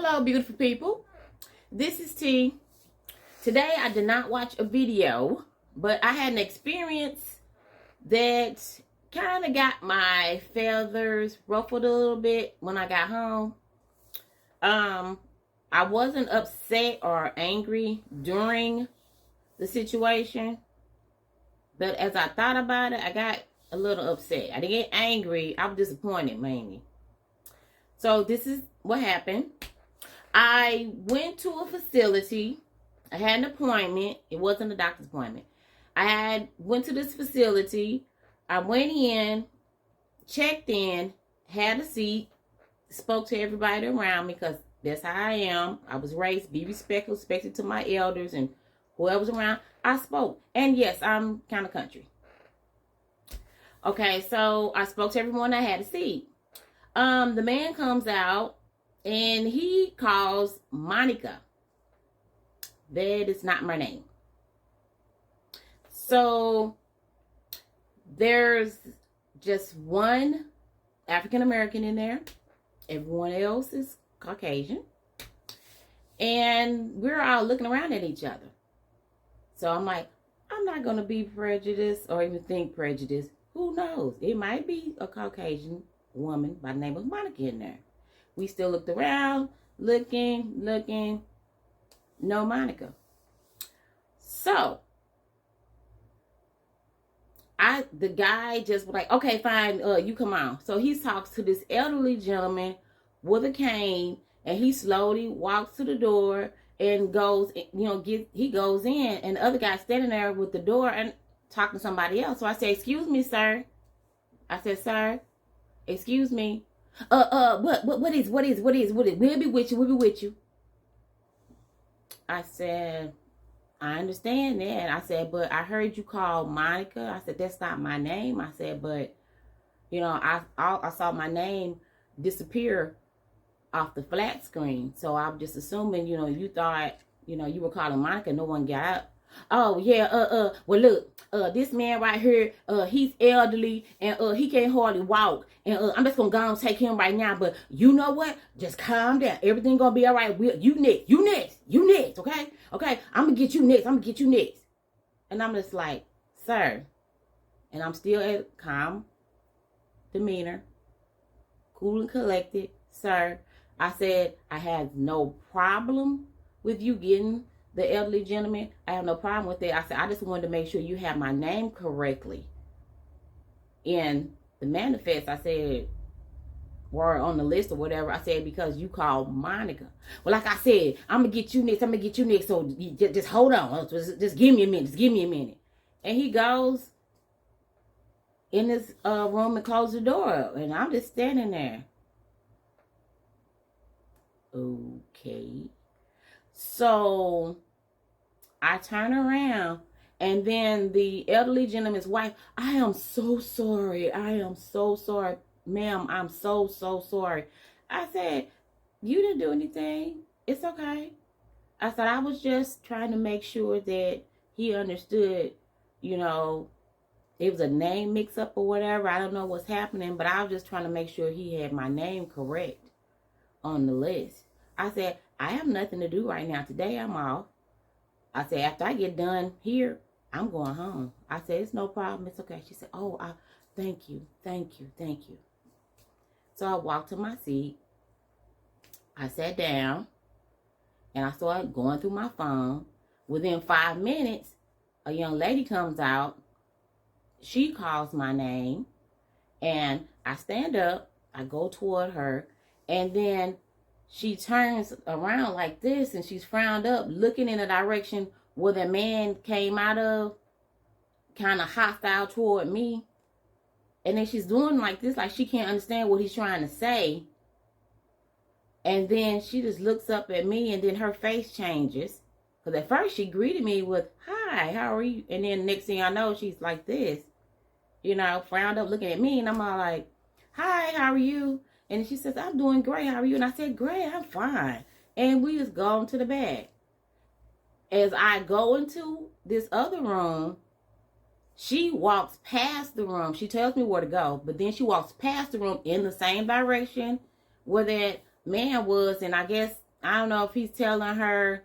Hello, beautiful people. This is T. Today, I did not watch a video, but I had an experience that kind of got my feathers ruffled a little bit when I got home. I wasn't upset or angry during the situation, but as I thought about it, I got a little upset. I didn't get angry. I was disappointed mainly. So this is what happened. I went to a facility. I had an appointment. It wasn't a doctor's appointment. Went to this facility. I went in, checked in, had a seat, spoke to everybody around me because that's how I am. I was raised, be respectful, respected to my elders and whoever's around. I spoke. And yes, I'm kind of country. Okay, so I spoke to everyone. I had a seat. The man comes out. And he calls Monica. That is not my name. So there's just one African American in there. Everyone else is Caucasian. And we're all looking around at each other. So I'm like, I'm not going to be prejudiced or even think prejudiced. Who knows? It might be a Caucasian woman by the name of Monica in there. We still looked around, looking, no Monica. So, the guy just was like, okay, fine, you come on. So he talks to this elderly gentleman with a cane, and he slowly walks to the door and goes, he goes in, and the other guy standing there with the door and talking to somebody else. So I said, excuse me, sir. I said, sir, excuse me. What is? We'll be with you. I said, I understand that. I said, but I heard you call Monica. I said, that's not my name. I said, but, I saw my name disappear off the flat screen. So I'm just assuming, you thought, you were calling Monica. No one got up. Oh, yeah, well, look, this man right here, he's elderly, and he can't hardly walk, and I'm just gonna go and take him right now, but you know what? Just calm down. Everything gonna be all right. You next, okay? Okay, I'm gonna get you next. And I'm just like, sir, and I'm still at calm demeanor, cool and collected, sir. I said, I had no problem with you getting the elderly gentleman. I have no problem with that. I said, I just wanted to make sure you have my name correctly in the manifest. I said, or on the list or whatever. I said, because you called Monica. Well, like I said, I'm going to get you next. So just hold on. Just give me a minute. And he goes in his room and closes the door up. And I'm just standing there. Okay. So I turn around, and then the elderly gentleman's wife, I am so sorry. Ma'am, I'm so sorry. I said, you didn't do anything. It's okay. I said, I was just trying to make sure that he understood, it was a name mix-up or whatever. I don't know what's happening, but I was just trying to make sure he had my name correct on the list. I said, I have nothing to do right now. Today I'm off. I said, after I get done here, I'm going home. I said, it's no problem. It's okay. She said, oh, thank you. So I walked to my seat. I sat down, and I started going through my phone. Within 5 minutes, a young lady comes out. She calls my name, and I stand up. I go toward her, and then she turns around like this, and she's frowned up, looking in the direction where the man came out of, kind of hostile toward me. And then she's doing like this, like she can't understand what he's trying to say. And then she just looks up at me, and then her face changes. Because at first she greeted me with, hi, how are you? And then next thing I know, she's like this, frowned up, looking at me. And I'm all like, hi, how are you? And she says, I'm doing great. How are you? And I said, great, I'm fine. And we just go into the bed. As I go into this other room, she walks past the room. She tells me where to go, but then she walks past the room in the same direction where that man was. And I guess I don't know if he's telling her,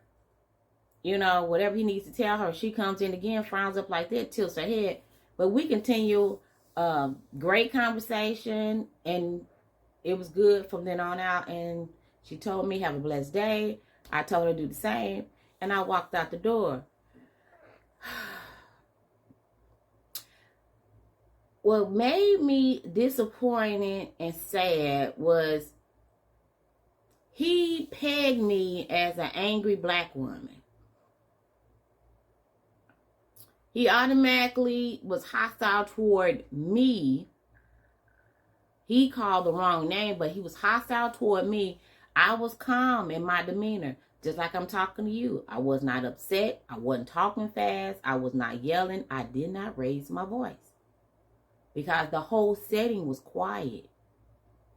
you know, whatever he needs to tell her. She comes in again, frowns up like that, tilts her head. But we continue, great conversation, and it was good from then on out. And she told me, have a blessed day. I told her to do the same, and I walked out the door. What made me disappointed and sad was he pegged me as an angry black woman. He automatically was hostile toward me. He called the wrong name, but he was hostile toward me. I was calm in my demeanor, just like I'm talking to you. I was not upset. I wasn't talking fast. I was not yelling. I did not raise my voice because the whole setting was quiet.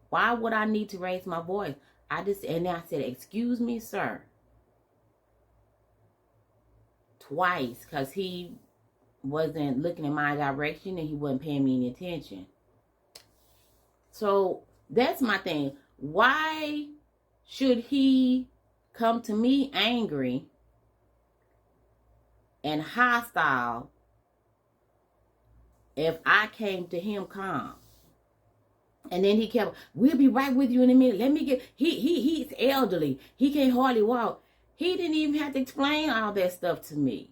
Why would I need to raise my voice? And then I said, excuse me, sir. Twice, because he wasn't looking in my direction and he wasn't paying me any attention. So that's my thing. Why should he come to me angry and hostile if I came to him calm? And then he kept, we'll be right with you in a minute. Let me get, he's elderly. He can't hardly walk. He didn't even have to explain all that stuff to me.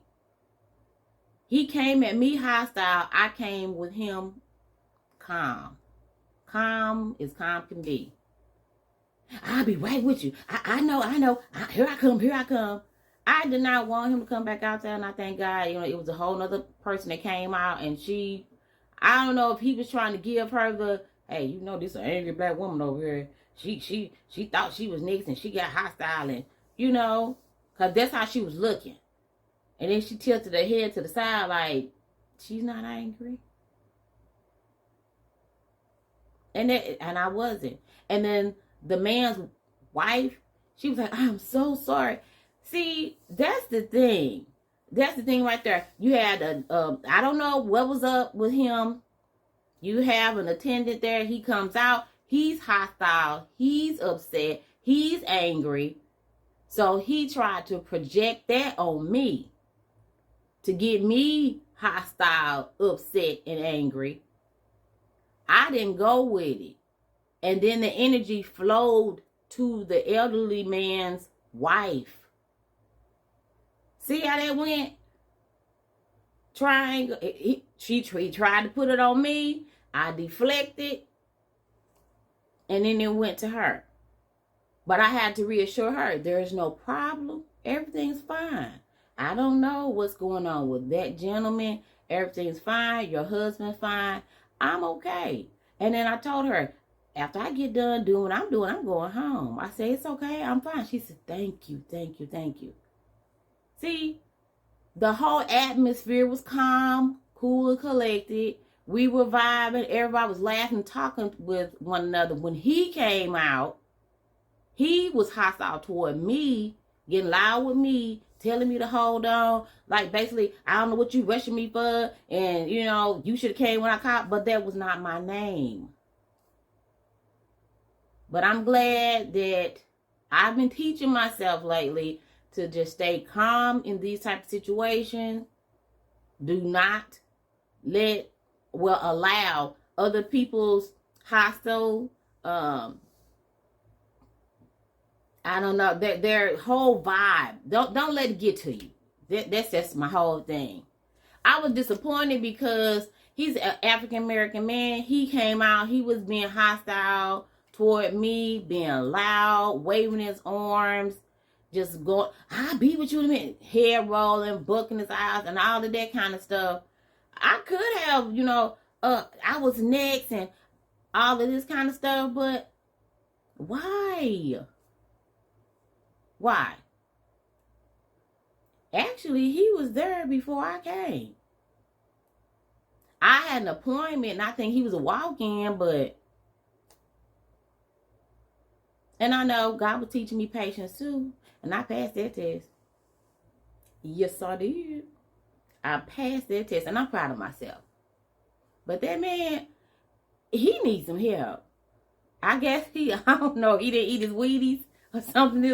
He came at me hostile. I came with him calm. Calm as calm can be. I'll be right with you. I know. Here I come. I did not want him to come back out there, and I thank God, you know, it was a whole other person that came out, and I don't know if he was trying to give her the, hey, you know, this is an angry black woman over here. She thought she was next, and she got hostile, and, you know, because that's how she was looking. And then she tilted her head to the side like, she's not angry. And I wasn't. And then the man's wife, she was like, I'm so sorry. See, that's the thing. That's the thing right there. You had I don't know what was up with him. You have an attendant there. He comes out. He's hostile. He's upset. He's angry. So he tried to project that on me to get me hostile, upset, and angry. I didn't go with it. And then the energy flowed to the elderly man's wife. See how that went? Triangle. He tried to put it on me. I deflected. And then it went to her. But I had to reassure her, there is no problem. Everything's fine. I don't know what's going on with that gentleman. Everything's fine. Your husband's fine. I'm okay. And then I told her, after I get done doing what I'm doing, I'm going home. I said, it's okay. I'm fine. She said, thank you. See, the whole atmosphere was calm, cool, and collected. We were vibing. Everybody was laughing, talking with one another. When he came out, he was hostile toward me, getting loud with me, telling me to hold on. Like, basically, I don't know what you rushing me for. And, you know, you should have came when I called. But that was not my name. But I'm glad that I've been teaching myself lately to just stay calm in these type of situations. Do not allow other people's hostile, I don't know, their whole vibe. Don't let it get to you. That's just my whole thing. I was disappointed because he's an African-American man. He came out, he was being hostile toward me, being loud, waving his arms, just going, I'll be with you in a minute. Hair rolling, bucking his eyes, and all of that kind of stuff. I could have, you know, I was next and all of this kind of stuff, but why? Why? Actually, he was there before I came. I had an appointment, and I think he was a walk-in, but... And I know God was teaching me patience, too. And I passed that test. Yes, I did. I passed that test, and I'm proud of myself. But that man, he needs some help. I guess I don't know, he didn't eat his Wheaties or something.